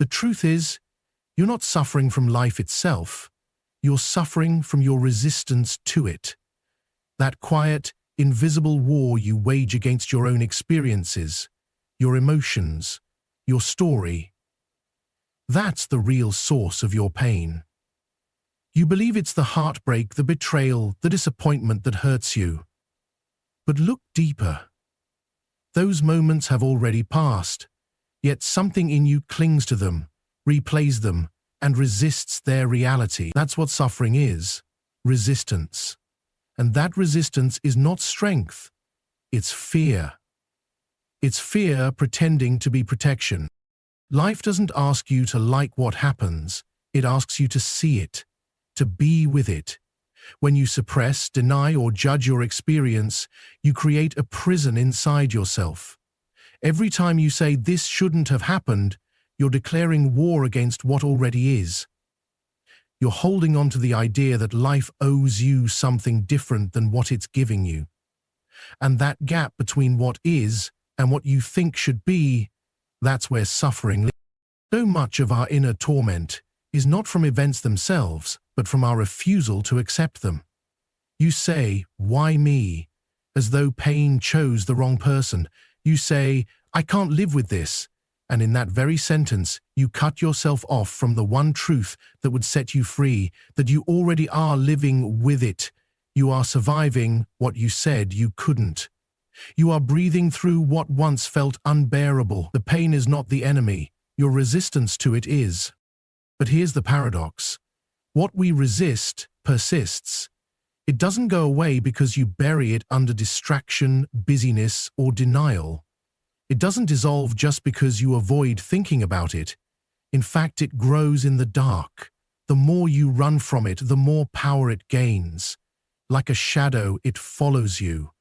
The truth is, you're not suffering from life itself. You're suffering from your resistance to it. That quiet, invisible war you wage against your own experiences, your emotions, your story. That's the real source of your pain. You believe it's the heartbreak, the betrayal, the disappointment that hurts you. But look deeper. Those moments have already passed, yet something in you clings to them, replays them, and resists their reality. That's what suffering is, resistance. And that resistance is not strength, it's fear. It's fear pretending to be protection. Life doesn't ask you to like what happens, it asks you to see it, to be with it. When you suppress, deny, or judge your experience, you create a prison inside yourself. Every time you say this shouldn't have happened, you're declaring war against what already is. You're holding on to the idea that life owes you something different than what it's giving you. And that gap between what is and what you think should be, that's where suffering lives. So much of our inner torment is not from events themselves, but from our refusal to accept them. You say, "Why me?" as though pain chose the wrong person. You say, "I can't live with this." And in that very sentence, you cut yourself off from the one truth that would set you free, that you already are living with it. You are surviving what you said you couldn't. You are breathing through what once felt unbearable. The pain is not the enemy. Your resistance to it is. But here's the paradox. What we resist persists. It doesn't go away because you bury it under distraction, busyness, or denial. It doesn't dissolve just because you avoid thinking about it. In fact, it grows in the dark. The more you run from it, the more power it gains. Like a shadow, it follows you.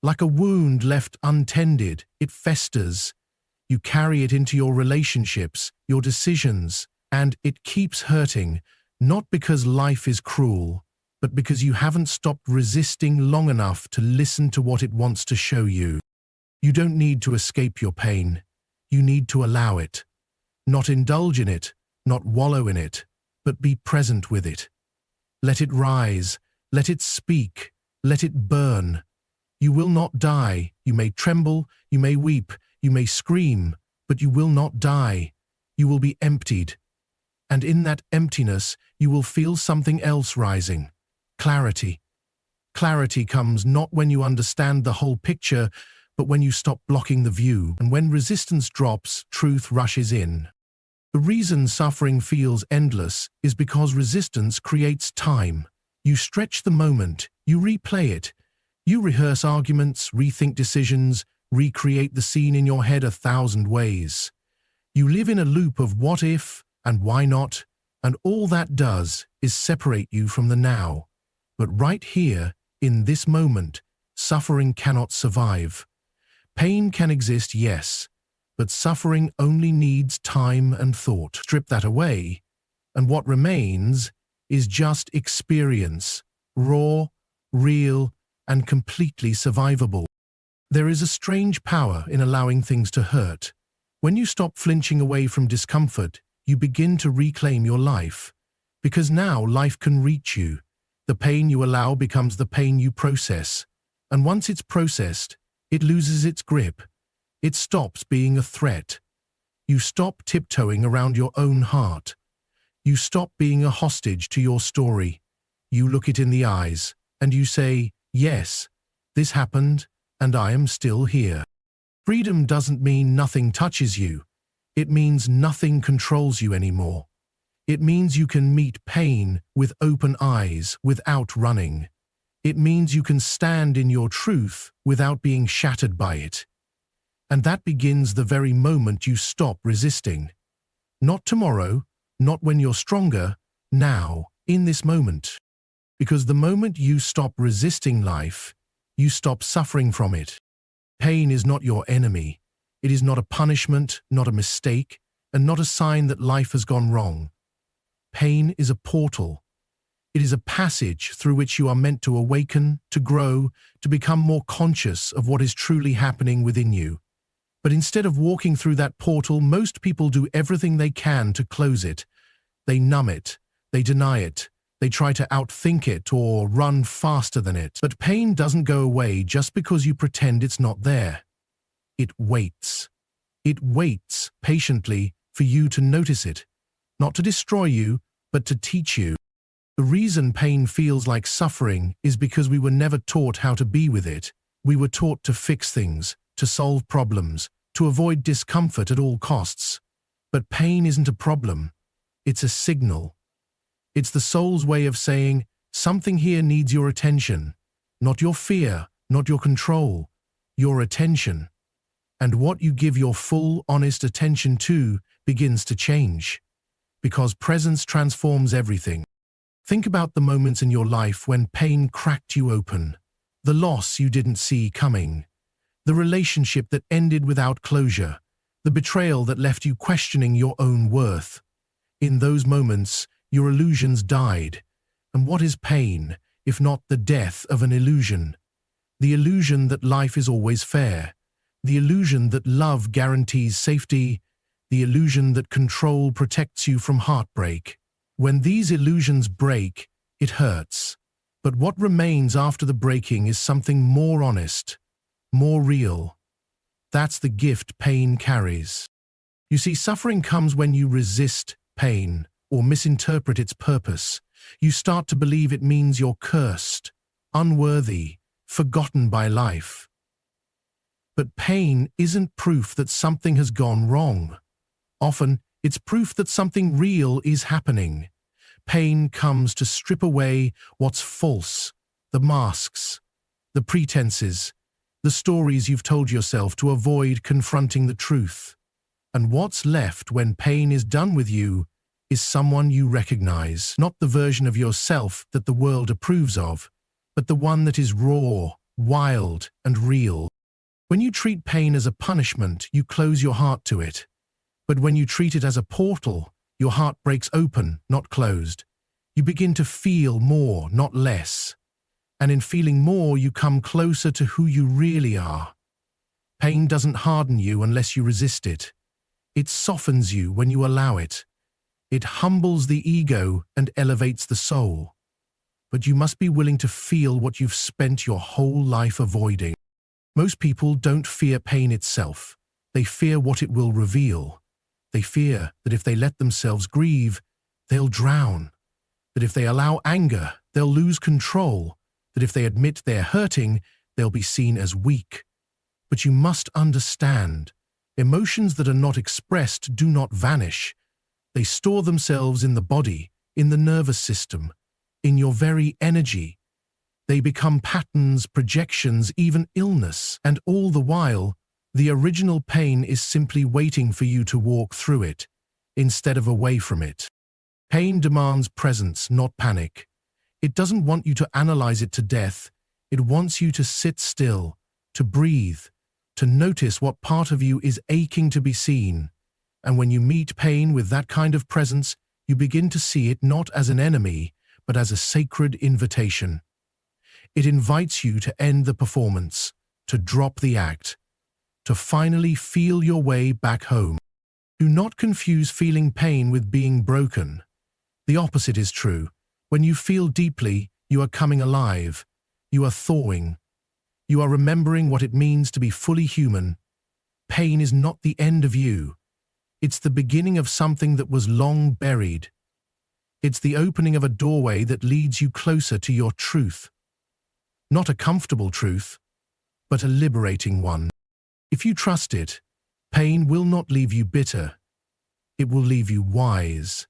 Like a wound left untended, it festers. You carry it into your relationships, your decisions, and it keeps hurting, not because life is cruel, but because you haven't stopped resisting long enough to listen to what it wants to show you. You don't need to escape your pain. You need to allow it. Not indulge in it, not wallow in it, but be present with it. Let it rise, let it speak, let it burn. You will not die. You may tremble, you may weep, you may scream, but you will not die. You will be emptied. And in that emptiness, you will feel something else rising. Clarity. Clarity comes not when you understand the whole picture, but when you stop blocking the view. And when resistance drops, truth rushes in. The reason suffering feels endless is because resistance creates time. You stretch the moment, you replay it. You rehearse arguments, rethink decisions, recreate the scene in your head 1,000 ways. You live in a loop of what if and why not, and all that does is separate you from the now. But right here, in this moment, suffering cannot survive. Pain can exist, yes, but suffering only needs time and thought. Strip that away, and what remains is just experience, raw, real, and completely survivable. There is a strange power in allowing things to hurt. When you stop flinching away from discomfort, you begin to reclaim your life. Because now life can reach you. The pain you allow becomes the pain you process. And once it's processed, it loses its grip. It stops being a threat. You stop tiptoeing around your own heart. You stop being a hostage to your story. You look it in the eyes, and you say, "Yes, this happened, and I am still here." Freedom doesn't mean nothing touches you. It means nothing controls you anymore. It means you can meet pain with open eyes without running. It means you can stand in your truth without being shattered by it. And that begins the very moment you stop resisting. Not tomorrow, not when you're stronger, now, in this moment. Because the moment you stop resisting life, you stop suffering from it. Pain is not your enemy. It is not a punishment, not a mistake, and not a sign that life has gone wrong. Pain is a portal. It is a passage through which you are meant to awaken, to grow, to become more conscious of what is truly happening within you. But instead of walking through that portal, most people do everything they can to close it. They numb it, they deny it, they try to outthink it or run faster than it. But pain doesn't go away just because you pretend it's not there. It waits. It waits patiently for you to notice it, not to destroy you, but to teach you. The reason pain feels like suffering is because we were never taught how to be with it. We were taught to fix things, to solve problems, to avoid discomfort at all costs. But pain isn't a problem. It's a signal. It's the soul's way of saying, something here needs your attention. Not your fear, not your control, your attention. And what you give your full, honest attention to begins to change. Because presence transforms everything. Think about the moments in your life when pain cracked you open. The loss you didn't see coming. The relationship that ended without closure. The betrayal that left you questioning your own worth. In those moments, your illusions died. And what is pain, if not the death of an illusion? The illusion that life is always fair. The illusion that love guarantees safety. The illusion that control protects you from heartbreak. When these illusions break, it hurts. But what remains after the breaking is something more honest, more real. That's the gift pain carries. You see, suffering comes when you resist pain or misinterpret its purpose. You start to believe it means you're cursed, unworthy, forgotten by life. But pain isn't proof that something has gone wrong. Often, it's proof that something real is happening. Pain comes to strip away what's false, the masks, the pretenses, the stories you've told yourself to avoid confronting the truth. And what's left when pain is done with you is someone you recognize, not the version of yourself that the world approves of, but the one that is raw, wild, and real. When you treat pain as a punishment, you close your heart to it. But when you treat it as a portal, your heart breaks open, not closed. You begin to feel more, not less. And in feeling more, you come closer to who you really are. Pain doesn't harden you unless you resist it. It softens you when you allow it. It humbles the ego and elevates the soul. But you must be willing to feel what you've spent your whole life avoiding. Most people don't fear pain itself. They fear what it will reveal. They fear that if they let themselves grieve, they'll drown. That if they allow anger, they'll lose control. That if they admit they're hurting, they'll be seen as weak. But you must understand, emotions that are not expressed do not vanish. They store themselves in the body, in the nervous system, in your very energy. They become patterns, projections, even illness. And all the while, the original pain is simply waiting for you to walk through it, instead of away from it. Pain demands presence, not panic. It doesn't want you to analyze it to death. It wants you to sit still, to breathe, to notice what part of you is aching to be seen. And when you meet pain with that kind of presence, you begin to see it not as an enemy, but as a sacred invitation. It invites you to end the performance, to drop the act, to finally feel your way back home. Do not confuse feeling pain with being broken. The opposite is true. When you feel deeply, you are coming alive. You are thawing. You are remembering what it means to be fully human. Pain is not the end of you. It's the beginning of something that was long buried. It's the opening of a doorway that leads you closer to your truth. Not a comfortable truth, but a liberating one. If you trust it, pain will not leave you bitter. It will leave you wise.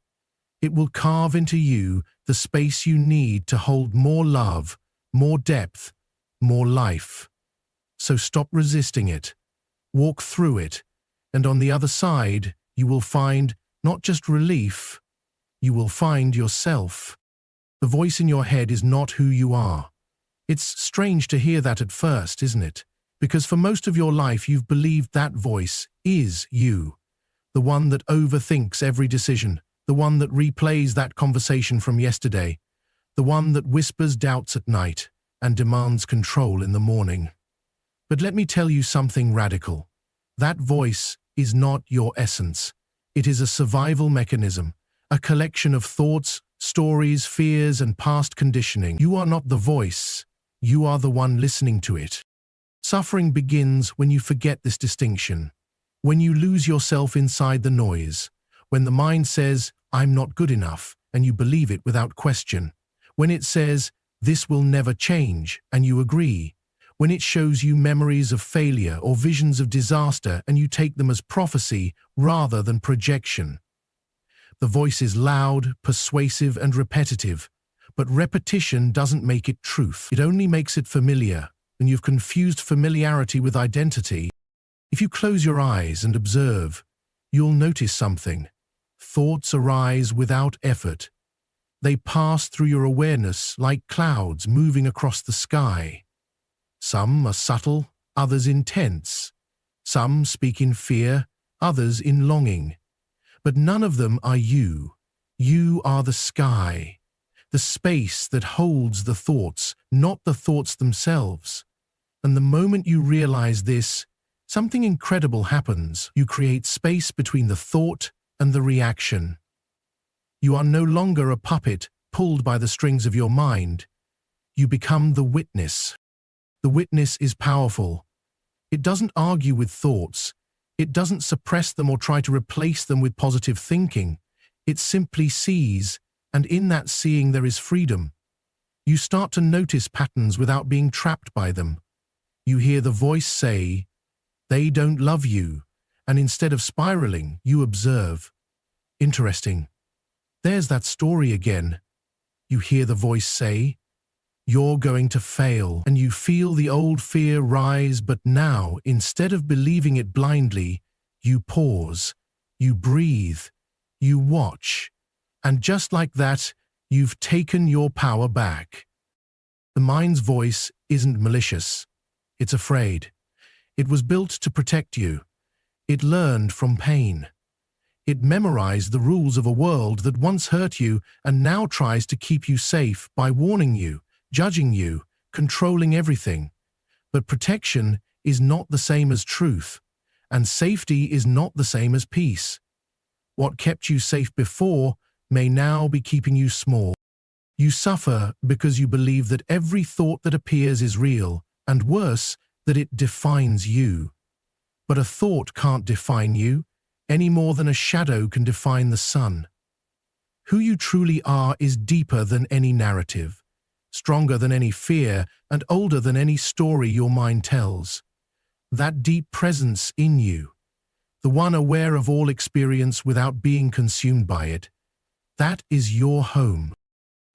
It will carve into you the space you need to hold more love, more depth, more life. So stop resisting it. Walk through it, and on the other side, you will find not just relief, you will find yourself. The voice in your head is not who you are. It's strange to hear that at first, isn't it? Because for most of your life you've believed that voice is you. The one that overthinks every decision, the one that replays that conversation from yesterday, the one that whispers doubts at night and demands control in the morning. But let me tell you something radical. That voice is not your essence. It is a survival mechanism, a collection of thoughts, stories, fears, and past conditioning. You are not the voice. You are the one listening to it. Suffering begins when you forget this distinction, when you lose yourself inside the noise, when the mind says, "I'm not good enough," and you believe it without question, when it says, "This will never change," and you agree, when it shows you memories of failure or visions of disaster and you take them as prophecy rather than projection. The voice is loud, persuasive, and repetitive, but repetition doesn't make it truth. It only makes it familiar, and you've confused familiarity with identity. If you close your eyes and observe, you'll notice something. Thoughts arise without effort. They pass through your awareness like clouds moving across the sky. Some are subtle, others intense. Some speak in fear, others in longing. But none of them are you. You are the sky, the space that holds the thoughts, not the thoughts themselves. And the moment you realize this, something incredible happens. You create space between the thought and the reaction. You are no longer a puppet pulled by the strings of your mind. You become the witness. The witness is powerful. It doesn't argue with thoughts. It doesn't suppress them or try to replace them with positive thinking. It simply sees, and in that seeing there is freedom. You start to notice patterns without being trapped by them. You hear the voice say, "They don't love you," and instead of spiraling, you observe. Interesting. There's that story again. You hear the voice say, "You're going to fail," and you feel the old fear rise, but now, instead of believing it blindly, you pause, you breathe, you watch, and just like that, you've taken your power back. The mind's voice isn't malicious. It's afraid. It was built to protect you. It learned from pain. It memorized the rules of a world that once hurt you and now tries to keep you safe by warning you, judging you, controlling everything. But protection is not the same as truth, and safety is not the same as peace. What kept you safe before may now be keeping you small. You suffer because you believe that every thought that appears is real, and worse, that it defines you. But a thought can't define you, any more than a shadow can define the sun. Who you truly are is deeper than any narrative, stronger than any fear, and older than any story your mind tells. That deep presence in you, the one aware of all experience without being consumed by it, that is your home.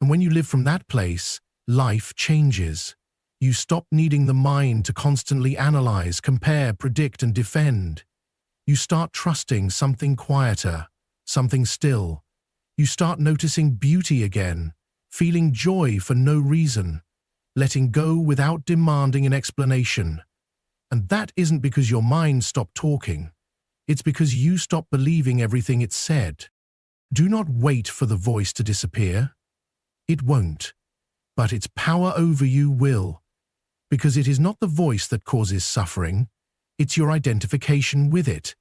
And when you live from that place, life changes. You stop needing the mind to constantly analyze, compare, predict, and defend. You start trusting something quieter, something still. You start noticing beauty again, feeling joy for no reason, letting go without demanding an explanation. And that isn't because your mind stopped talking. It's because you stopped believing everything it said. Do not wait for the voice to disappear. It won't. But its power over you will. Because it is not the voice that causes suffering. It's your identification with it.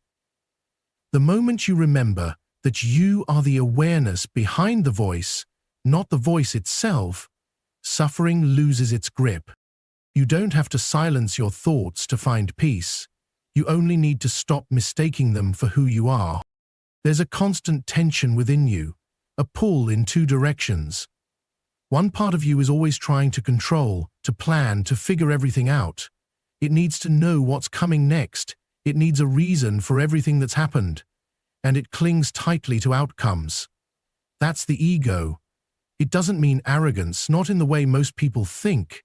The moment you remember that you are the awareness behind the voice, not the voice itself, suffering loses its grip. You don't have to silence your thoughts to find peace. You only need to stop mistaking them for who you are. There's a constant tension within you, a pull in two directions. One part of you is always trying to control, to plan, to figure everything out. It needs to know what's coming next. It needs a reason for everything that's happened. And it clings tightly to outcomes. That's the ego. It doesn't mean arrogance, not in the way most people think.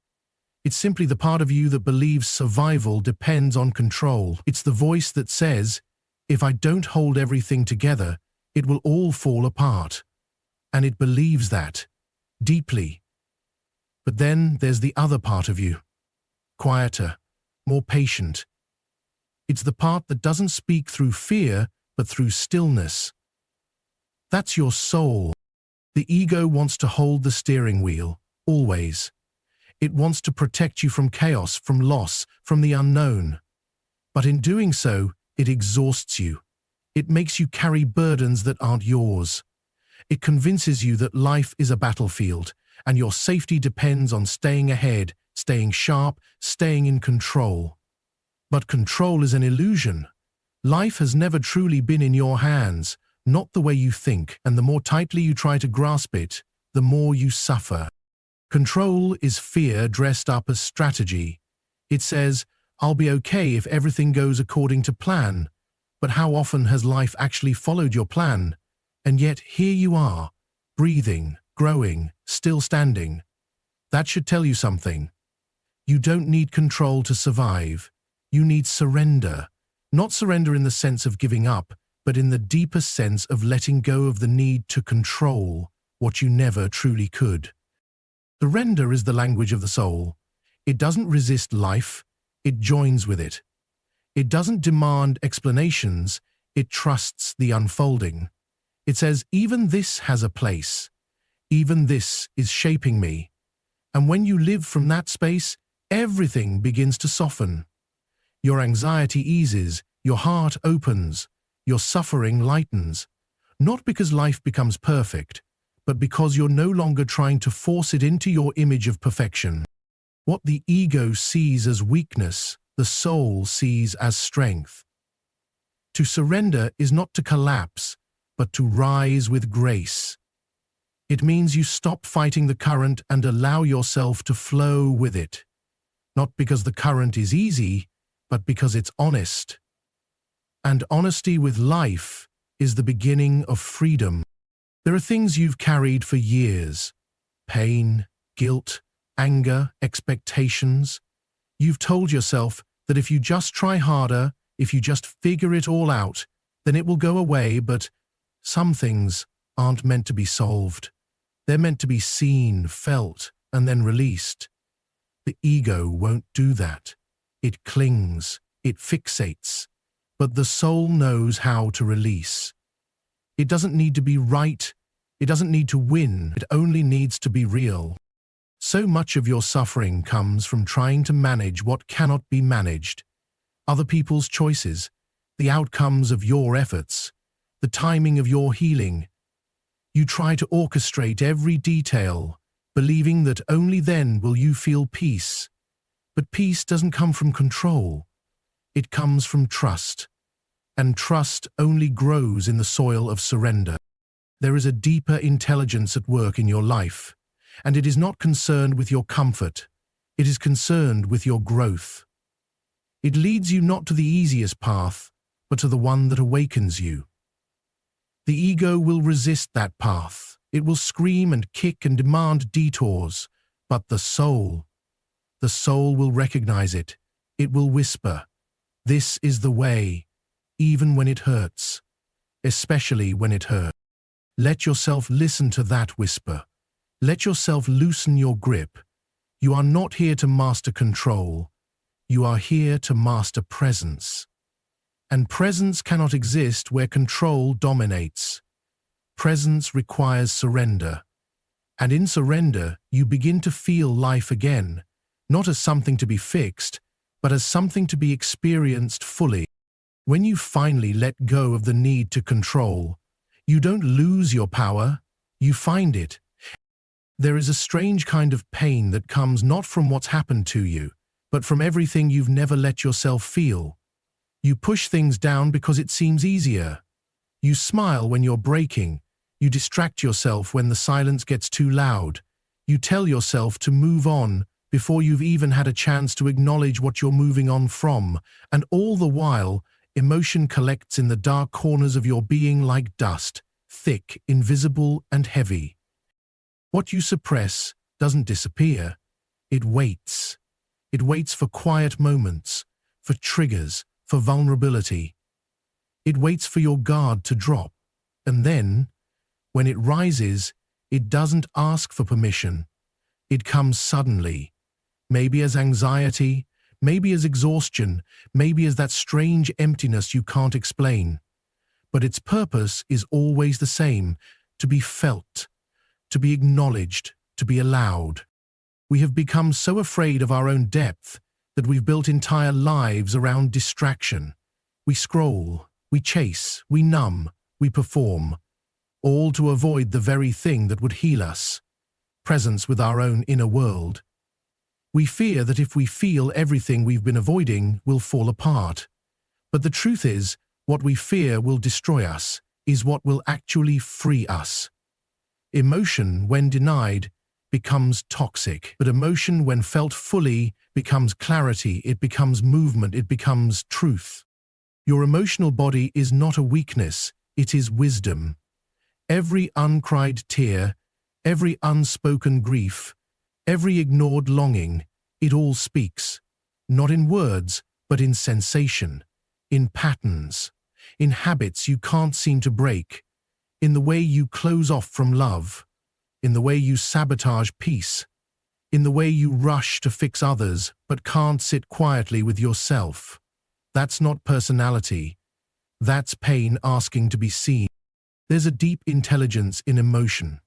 It's simply the part of you that believes survival depends on control. It's the voice that says, if I don't hold everything together, it will all fall apart. And it believes that, deeply. But then there's the other part of you, quieter, more patient. It's the part that doesn't speak through fear, but through stillness. That's your soul. The ego wants to hold the steering wheel, always. It wants to protect you from chaos, from loss, from the unknown. But in doing so, It exhausts you. It makes you carry burdens that aren't yours. It convinces you that life is a battlefield, and your safety depends on staying ahead, staying sharp, staying in control. But control is an illusion. Life has never truly been in your hands, not the way you think, and the more tightly you try to grasp it, the more you suffer. Control is fear dressed up as strategy. It says, "I'll be okay if everything goes according to plan." But how often has life actually followed your plan? And yet here you are, breathing, growing, still standing. That should tell you something. You don't need control to survive. You need surrender. Not surrender in the sense of giving up, but in the deeper sense of letting go of the need to control what you never truly could. Surrender is the language of the soul. It doesn't resist life, it joins with it. It doesn't demand explanations, it trusts the unfolding. It says, even this has a place. Even this is shaping me. And when you live from that space, everything begins to soften. Your anxiety eases, your heart opens, your suffering lightens. Not because life becomes perfect, but because you're no longer trying to force it into your image of perfection. What the ego sees as weakness, the soul sees as strength. To surrender is not to collapse, but to rise with grace. It means you stop fighting the current and allow yourself to flow with it. Not because the current is easy, but because it's honest. And honesty with life is the beginning of freedom. There are things you've carried for years. Pain, guilt, anger, expectations. You've told yourself that if you just try harder, if you just figure it all out, then it will go away, but some things aren't meant to be solved. They're meant to be seen, felt, and then released. The ego won't do that. It clings, it fixates, but the soul knows how to release. It doesn't need to be right, it doesn't need to win, it only needs to be real. So much of your suffering comes from trying to manage what cannot be managed. Other people's choices, the outcomes of your efforts, the timing of your healing. You try to orchestrate every detail, believing that only then will you feel peace. But peace doesn't come from control. It comes from trust. And trust only grows in the soil of surrender. There is a deeper intelligence at work in your life, and it is not concerned with your comfort. It is concerned with your growth. It leads you not to the easiest path, but to the one that awakens you. The ego will resist that path. It will scream and kick and demand detours, but the soul will recognize it. It will whisper, "This is the way," even when it hurts, especially when it hurts. Let yourself listen to that whisper. Let yourself loosen your grip. You are not here to master control. You are here to master presence. And presence cannot exist where control dominates. Presence requires surrender. And in surrender, you begin to feel life again, not as something to be fixed, but as something to be experienced fully. When you finally let go of the need to control, you don't lose your power, you find it. There is a strange kind of pain that comes not from what's happened to you, but from everything you've never let yourself feel. You push things down because it seems easier. You smile when you're breaking. You distract yourself when the silence gets too loud. You tell yourself to move on before you've even had a chance to acknowledge what you're moving on from, and all the while, emotion collects in the dark corners of your being like dust, thick, invisible, and heavy. What you suppress doesn't disappear. It waits. It waits for quiet moments, for triggers, for vulnerability. It waits for your guard to drop. And then, when it rises, it doesn't ask for permission. It comes suddenly, maybe as anxiety, maybe as exhaustion, maybe as that strange emptiness you can't explain. But its purpose is always the same, to be felt, to be acknowledged, to be allowed. We have become so afraid of our own depth that we've built entire lives around distraction. We scroll, we chase, we numb, we perform, all to avoid the very thing that would heal us, presence with our own inner world. We fear that if we feel everything we've been avoiding will fall apart. But the truth is, what we fear will destroy us is what will actually free us. Emotion, when denied, becomes toxic, but emotion, when felt fully, becomes clarity, it becomes movement, it becomes truth. Your emotional body is not a weakness, it is wisdom. Every uncried tear, every unspoken grief, every ignored longing, it all speaks, not in words, but in sensation, in patterns, in habits you can't seem to break, in the way you close off from love, in the way you sabotage peace, in the way you rush to fix others but can't sit quietly with yourself. That's not personality. That's pain asking to be seen. There's a deep intelligence in emotion.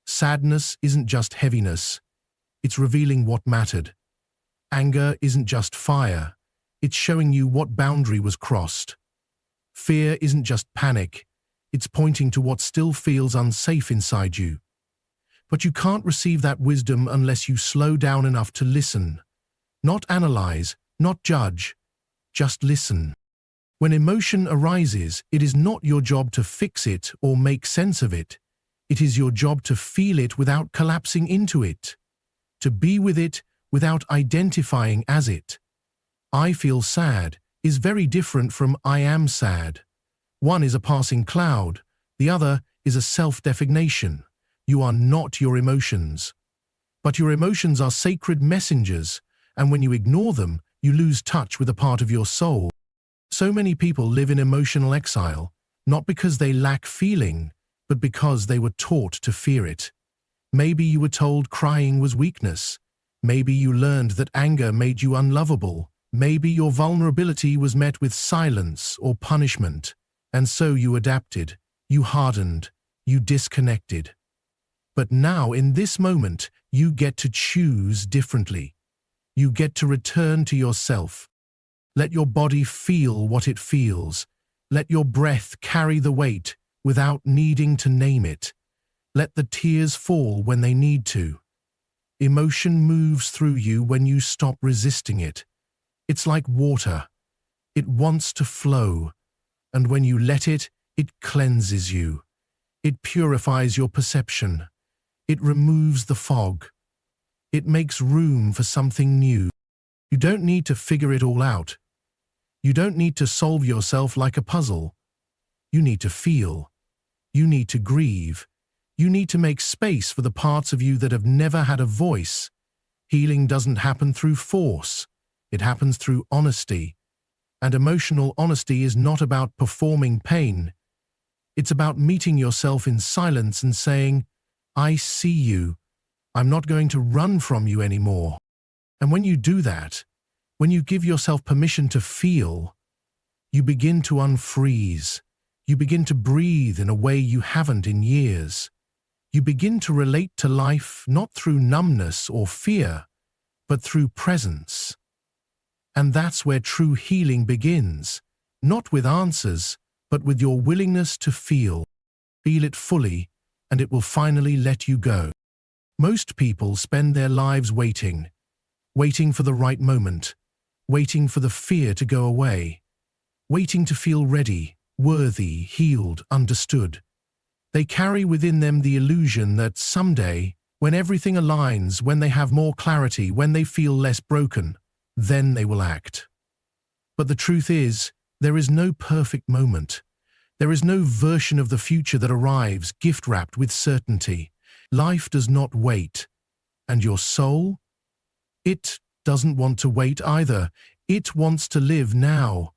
Sadness isn't just heaviness. It's revealing what mattered. Anger isn't just fire. It's showing you what boundary was crossed. Fear isn't just panic. It's pointing to what still feels unsafe inside you. But you can't receive that wisdom unless you slow down enough to listen. Not analyze, not judge, just listen. When emotion arises, it is not your job to fix it or make sense of it. It is your job to feel it without collapsing into it, to be with it without identifying as it. I feel sad is very different from I am sad. One is a passing cloud, the other is a self-definition. You are not your emotions. But your emotions are sacred messengers, and when you ignore them, you lose touch with a part of your soul. So many people live in emotional exile, not because they lack feeling, but because they were taught to fear it. Maybe you were told crying was weakness. Maybe you learned that anger made you unlovable. Maybe your vulnerability was met with silence or punishment. And so you adapted, you hardened, you disconnected. But now, in this moment, you get to choose differently. You get to return to yourself. Let your body feel what it feels. Let your breath carry the weight without needing to name it. Let the tears fall when they need to. Emotion moves through you when you stop resisting it. It's like water. It wants to flow. And when you let it, it cleanses you. It purifies your perception. It removes the fog. It makes room for something new. You don't need to figure it all out. You don't need to solve yourself like a puzzle. You need to feel. You need to grieve. You need to make space for the parts of you that have never had a voice. Healing doesn't happen through force. It happens through honesty. And emotional honesty is not about performing pain. It's about meeting yourself in silence and saying, I see you. I'm not going to run from you anymore. And when you do that, when you give yourself permission to feel, you begin to unfreeze. You begin to breathe in a way you haven't in years. You begin to relate to life not through numbness or fear, but through presence. And that's where true healing begins, not with answers, but with your willingness to feel. Feel it fully, and it will finally let you go. Most people spend their lives waiting for the right moment, waiting for the fear to go away, waiting to feel ready, worthy, healed, understood. They carry within them the illusion that someday, when everything aligns, when they have more clarity, when they feel less broken, then they will act. But the truth is, there is no perfect moment. There is no version of the future that arrives gift-wrapped with certainty. Life does not wait. And your soul? It doesn't want to wait either. It wants to live now.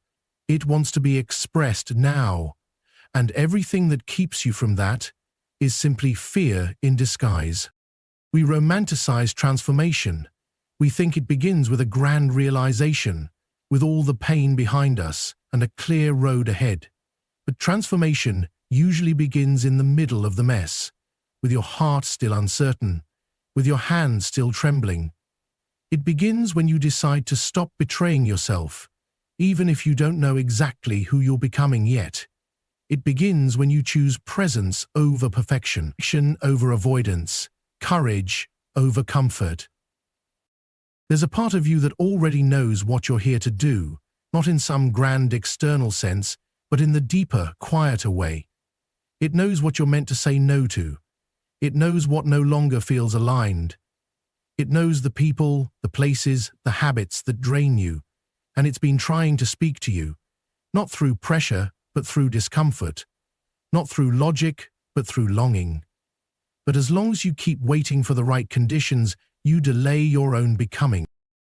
It wants to be expressed now. And everything that keeps you from that is simply fear in disguise. We romanticize transformation. We think it begins with a grand realization, with all the pain behind us and a clear road ahead. But transformation usually begins in the middle of the mess, with your heart still uncertain, with your hands still trembling. It begins when you decide to stop betraying yourself. even if you don't know exactly who you're becoming yet. It begins when you choose presence over perfection, action over avoidance, courage over comfort. There's a part of you that already knows what you're here to do, not in some grand external sense, but in the deeper, quieter way. It knows what you're meant to say no to. It knows what no longer feels aligned. It knows the people, the places, the habits that drain you, and it's been trying to speak to you, not through pressure, but through discomfort, not through logic, but through longing. But as long as you keep waiting for the right conditions, you delay your own becoming.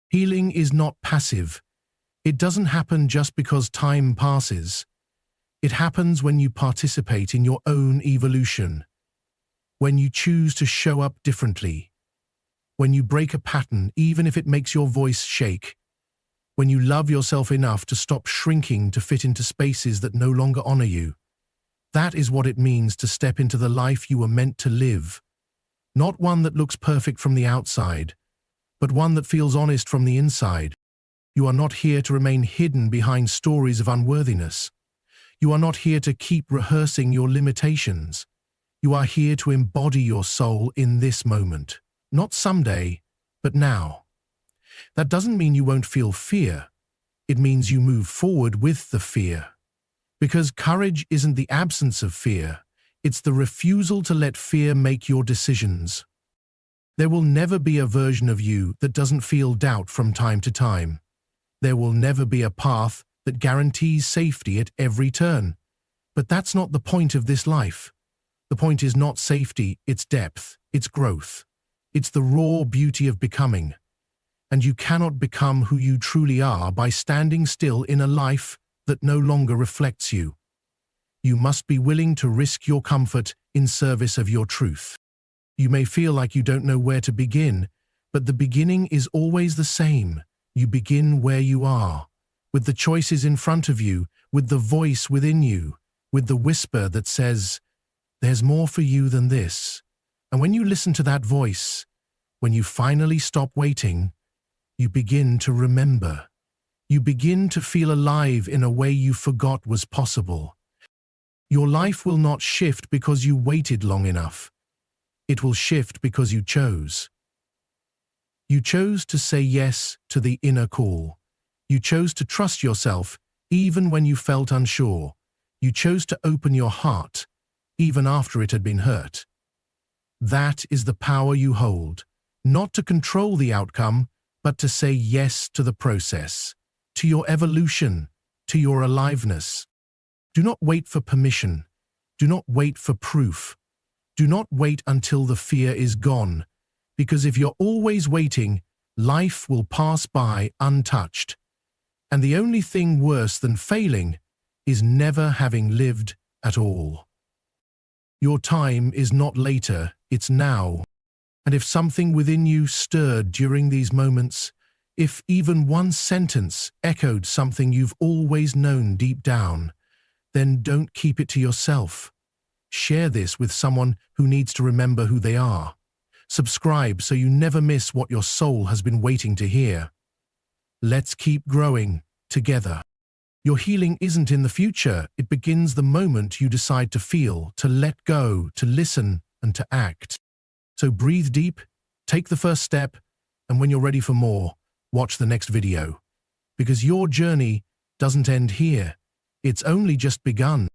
Healing is not passive. It doesn't happen just because time passes. It happens when you participate in your own evolution, when you choose to show up differently, when you break a pattern even if it makes your voice shake, when you love yourself enough to stop shrinking to fit into spaces that no longer honor you. That is what it means to step into the life you were meant to live. Not one that looks perfect from the outside, but one that feels honest from the inside. You are not here to remain hidden behind stories of unworthiness. You are not here to keep rehearsing your limitations. You are here to embody your soul in this moment. Not someday, but now. That doesn't mean you won't feel fear. It means you move forward with the fear. Because courage isn't the absence of fear. It's the refusal to let fear make your decisions. There will never be a version of you that doesn't feel doubt from time to time. There will never be a path that guarantees safety at every turn. But that's not the point of this life. The point is not safety, it's depth, it's growth. It's the raw beauty of becoming. And you cannot become who you truly are by standing still in a life that no longer reflects you. You must be willing to risk your comfort in service of your truth. You may feel like you don't know where to begin, but the beginning is always the same. You begin where you are, with the choices in front of you, with the voice within you, with the whisper that says, "There's more for you than this." And when you listen to that voice, when you finally stop waiting, you begin to remember. You begin to feel alive in a way you forgot was possible. Your life will not shift because you waited long enough. It will shift because you chose. You chose to say yes to the inner call. You chose to trust yourself even when you felt unsure. You chose to open your heart even after it had been hurt. That is the power you hold, not to control the outcome, but to say yes to the process, to your evolution, to your aliveness. Do not wait for permission. Do not wait for proof. Do not wait until the fear is gone, because if you're always waiting, life will pass by untouched. And the only thing worse than failing is never having lived at all. Your time is not later, it's now. And if something within you stirred during these moments, if even one sentence echoed something you've always known deep down, then don't keep it to yourself. Share this with someone who needs to remember who they are. Subscribe so you never miss what your soul has been waiting to hear. Let's keep growing together. Your healing isn't in the future. It begins the moment you decide to feel, to let go, to listen, and to act. So breathe deep, take the first step, and when you're ready for more, watch the next video. Because your journey doesn't end here. It's only just begun.